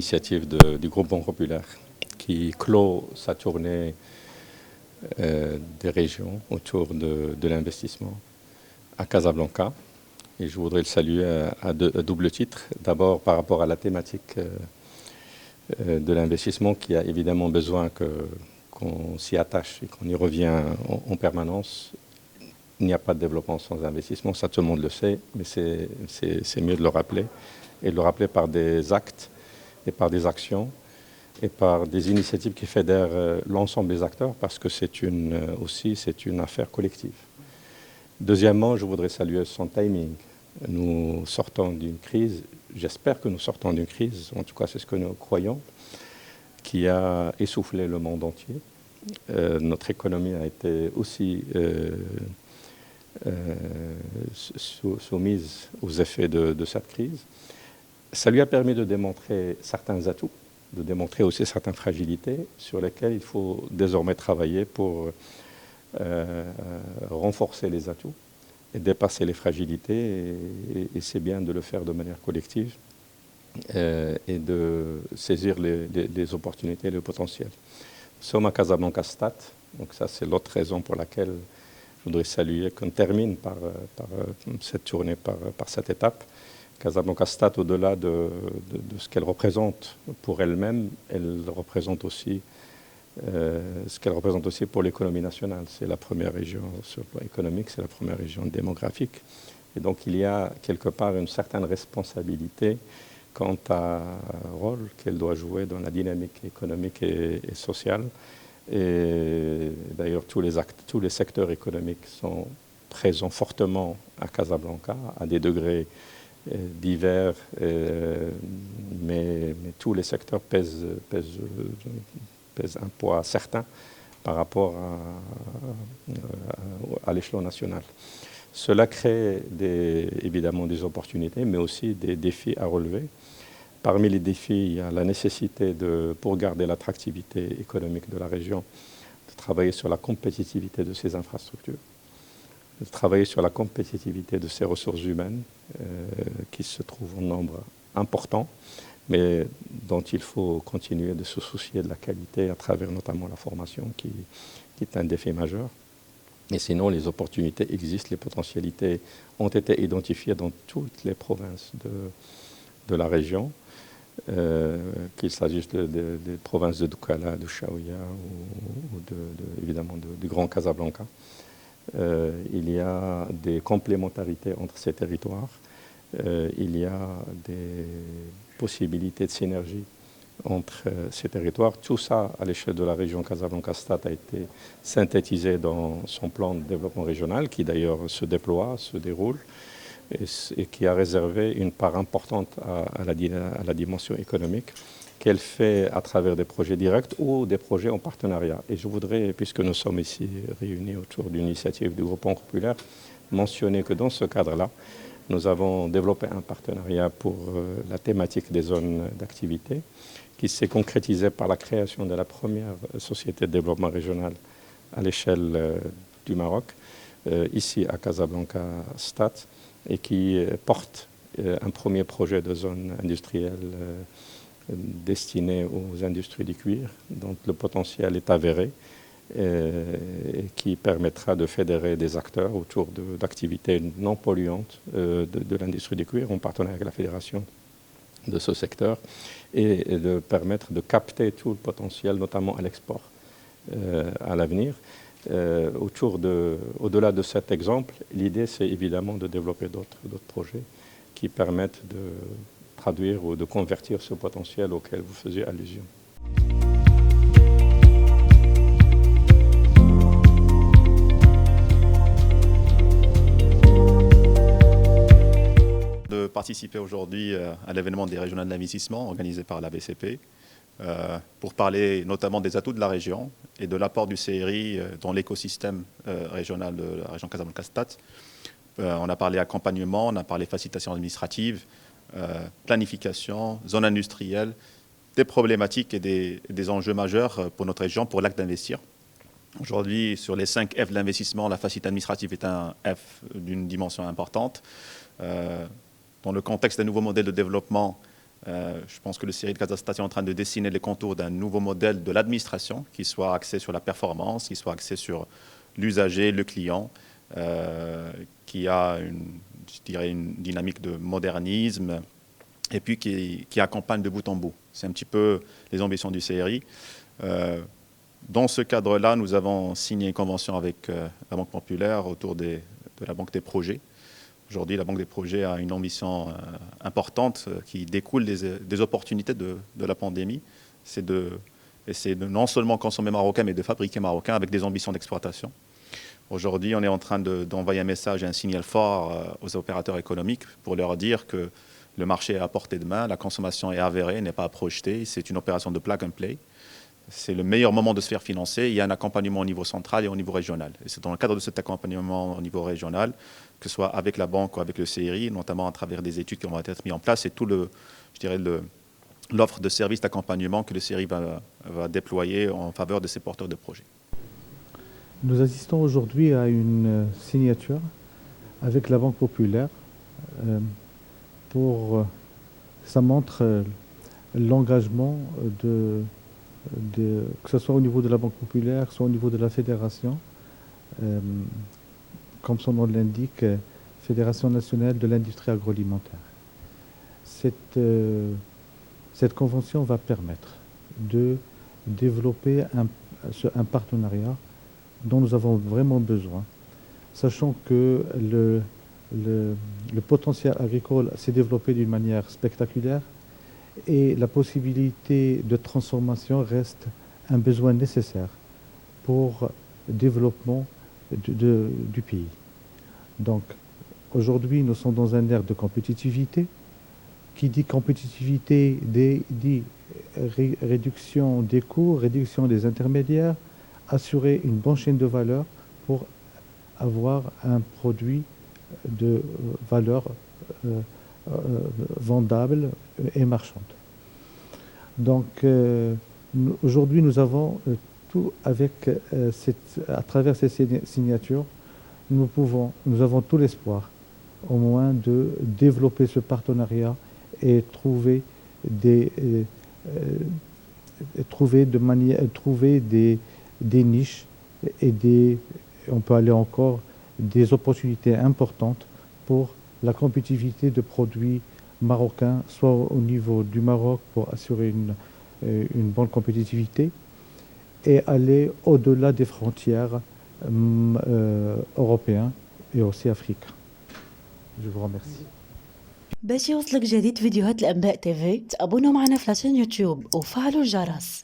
l'initiative du groupe Banque Populaire qui clôt sa tournée des régions autour de l'investissement à Casablanca. Et je voudrais le saluer à double titre. D'abord par rapport à la thématique de l'investissement qui a évidemment besoin qu'on s'y attache et qu'on y revient en permanence. Il n'y a pas de développement sans investissement, ça tout le monde le sait, mais c'est mieux de le rappeler. Et de le rappeler par des actes et par des actions et par des initiatives qui fédèrent l'ensemble des acteurs parce que c'est une affaire collective. Deuxièmement, je voudrais saluer son timing. Nous sortons d'une crise, j'espère que nous sortons d'une crise, en tout cas c'est ce que nous croyons, qui a essoufflé le monde entier. Notre économie a été aussi soumise aux effets de cette crise. Ça lui a permis de démontrer certains atouts, de démontrer aussi certaines fragilités sur lesquelles il faut désormais travailler pour renforcer les atouts et dépasser les fragilités. Et c'est bien de le faire de manière collective et de saisir les opportunités et le potentiel. Nous sommes à Casablanca Stade, donc ça c'est l'autre raison pour laquelle je voudrais saluer qu'on termine par cette tournée, par cette étape. Casablanca Stade, au-delà de ce qu'elle représente pour elle-même, elle représente aussi ce qu'elle représente aussi pour l'économie nationale. C'est la première région sur le plan économique, c'est la première région démographique. Et donc il y a quelque part une certaine responsabilité quant à rôle qu'elle doit jouer dans la dynamique économique et sociale. Et d'ailleurs, tous les secteurs économiques sont présents fortement à Casablanca, à des degrés divers, mais tous les secteurs pèsent un poids certain par rapport à l'échelon national. Cela crée évidemment des opportunités, mais aussi des défis à relever. Parmi les défis, il y a la nécessité, pour garder l'attractivité économique de la région, de travailler sur la compétitivité de ses infrastructures, de travailler sur la compétitivité de ses ressources humaines, qui se trouvent en nombre important, mais dont il faut continuer de se soucier de la qualité à travers notamment la formation, qui est un défi majeur. Et sinon, les opportunités existent, les potentialités ont été identifiées dans toutes les provinces de la région, qu'il s'agisse des provinces de Doukala, de Chaouia ou évidemment du Grand Casablanca. Il y a des complémentarités entre ces territoires. Il y a des possibilités de synergie entre ces territoires. Tout ça, à l'échelle de la région Casablanca-Stade, a été synthétisé dans son plan de développement régional, qui d'ailleurs se déploie, se déroule, et qui a réservé une part importante à la dimension économique qu'elle fait à travers des projets directs ou des projets en partenariat. Et je voudrais, puisque nous sommes ici réunis autour d'une initiative du groupe Banque Populaire, mentionner que dans ce cadre-là, nous avons développé un partenariat pour la thématique des zones d'activité qui s'est concrétisé par la création de la première société de développement régional à l'échelle du Maroc, ici à Casablanca Stade, et qui porte un premier projet de zone industrielle destiné aux industries du cuir, dont le potentiel est avéré, et qui permettra de fédérer des acteurs autour d'activités non polluantes de l'industrie du cuir, en partenariat avec la fédération de ce secteur, et de permettre de capter tout le potentiel, notamment à l'export, à l'avenir. Au-delà de cet exemple, l'idée, c'est évidemment de développer d'autres projets qui permettent de traduire ou de convertir ce potentiel auquel vous faisiez allusion. De participer aujourd'hui à l'événement des régionales d'investissement organisé par la BCP pour parler notamment des atouts de la région et de l'apport du CRI dans l'écosystème régional de la région Casablanca-Stade. On a parlé accompagnement, on a parlé facilitation administrative, planification, zone industrielle, des problématiques et des enjeux majeurs pour notre région, pour l'acte d'investir. Aujourd'hui, sur les 5 F de l'investissement, la facilité administrative est un F d'une dimension importante. Dans le contexte des nouveaux modèles de développement, Je pense que le CERI de Kazakhstan est en train de dessiner les contours d'un nouveau modèle de l'administration qui soit axé sur la performance, qui soit axé sur l'usager, le client, qui a une dynamique de modernisme et puis qui accompagne de bout en bout. C'est un petit peu les ambitions du CERI. Dans ce cadre-là, nous avons signé une convention avec la Banque Populaire autour de la Banque des projets. Aujourd'hui, la Banque des projets a une ambition importante qui découle des opportunités de la pandémie. C'est de non seulement consommer marocain, mais de fabriquer marocain avec des ambitions d'exploitation. Aujourd'hui, on est en train d'envoyer un message et un signal fort aux opérateurs économiques pour leur dire que le marché est à portée de main, la consommation est avérée, n'est pas à projeter. C'est une opération de plug and play. C'est le meilleur moment de se faire financer. Il y a un accompagnement au niveau central et au niveau régional. Et c'est dans le cadre de cet accompagnement au niveau régional, que ce soit avec la banque ou avec le CERI, notamment à travers des études qui vont être mises en place, et tout l'offre de services d'accompagnement que le CERI va déployer en faveur de ces porteurs de projets. Nous assistons aujourd'hui à une signature avec la Banque Populaire ça montre l'engagement que ce soit au niveau de la Banque Populaire, soit au niveau de la fédération, comme son nom l'indique, Fédération nationale de l'industrie agroalimentaire. Cette convention va permettre de développer un partenariat dont nous avons vraiment besoin, sachant que le potentiel agricole s'est développé d'une manière spectaculaire et la possibilité de transformation reste un besoin nécessaire pour le développement du pays. Donc aujourd'hui, nous sommes dans un ère de compétitivité. Qui dit compétitivité dit réduction des coûts, réduction des intermédiaires, assurer une bonne chaîne de valeur pour avoir un produit de valeur vendable et marchande. Donc aujourd'hui nous avons tout avec à travers ces signatures, nous avons tout l'espoir au moins de développer ce partenariat et trouver des niches et on peut aller encore des opportunités importantes pour la compétitivité de produits marocains, soit au niveau du Maroc pour assurer une bonne compétitivité et aller au-delà des frontières européennes et aussi africaines. Je vous remercie. باش يوصلك جديد فيديوهات الأنباء تيفي تابونوا معنا في لاشين يوتيوب وفعلوا الجرس.